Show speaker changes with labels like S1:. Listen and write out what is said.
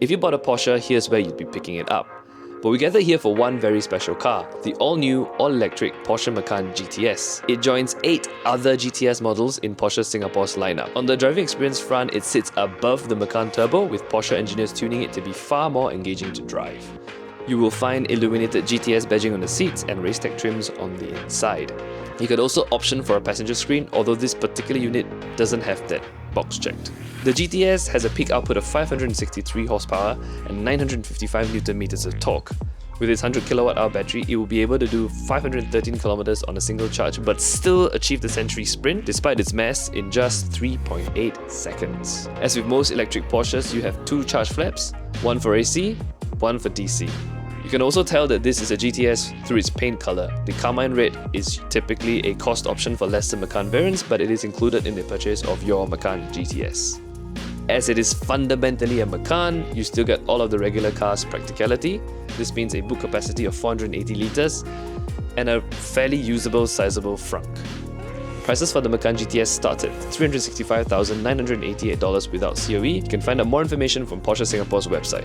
S1: If you bought a Porsche, here's where you'd be picking it up. But we gathered here for one very special car, the all-new, all-electric Porsche Macan GTS. It joins 8 other GTS models in Porsche Singapore's lineup. On the driving experience front, it sits above the Macan Turbo, with Porsche engineers tuning it to be far more engaging to drive. You will find illuminated GTS badging on the seats and race tech trims on the inside. You could also option for a passenger screen, although this particular unit doesn't have that box checked. The GTS has a peak output of 563 horsepower and 955 Nm of torque. With its 100 kWh battery, it will be able to do 513 km on a single charge, but still achieve the Century Sprint despite its mass in just 3.8 seconds. As with most electric Porsches, you have 2 charge flaps, one for AC, one for DC. You can also tell that this is a GTS through its paint colour. The carmine red is typically a cost option for lesser Macan variants, but it is included in the purchase of your Macan GTS. As it is fundamentally a Macan, you still get all of the regular car's practicality. This means a boot capacity of 480 litres and a fairly usable, sizable frunk. Prices for the Macan GTS start at $365,988 without COE. You can find out more information from Porsche Singapore's website.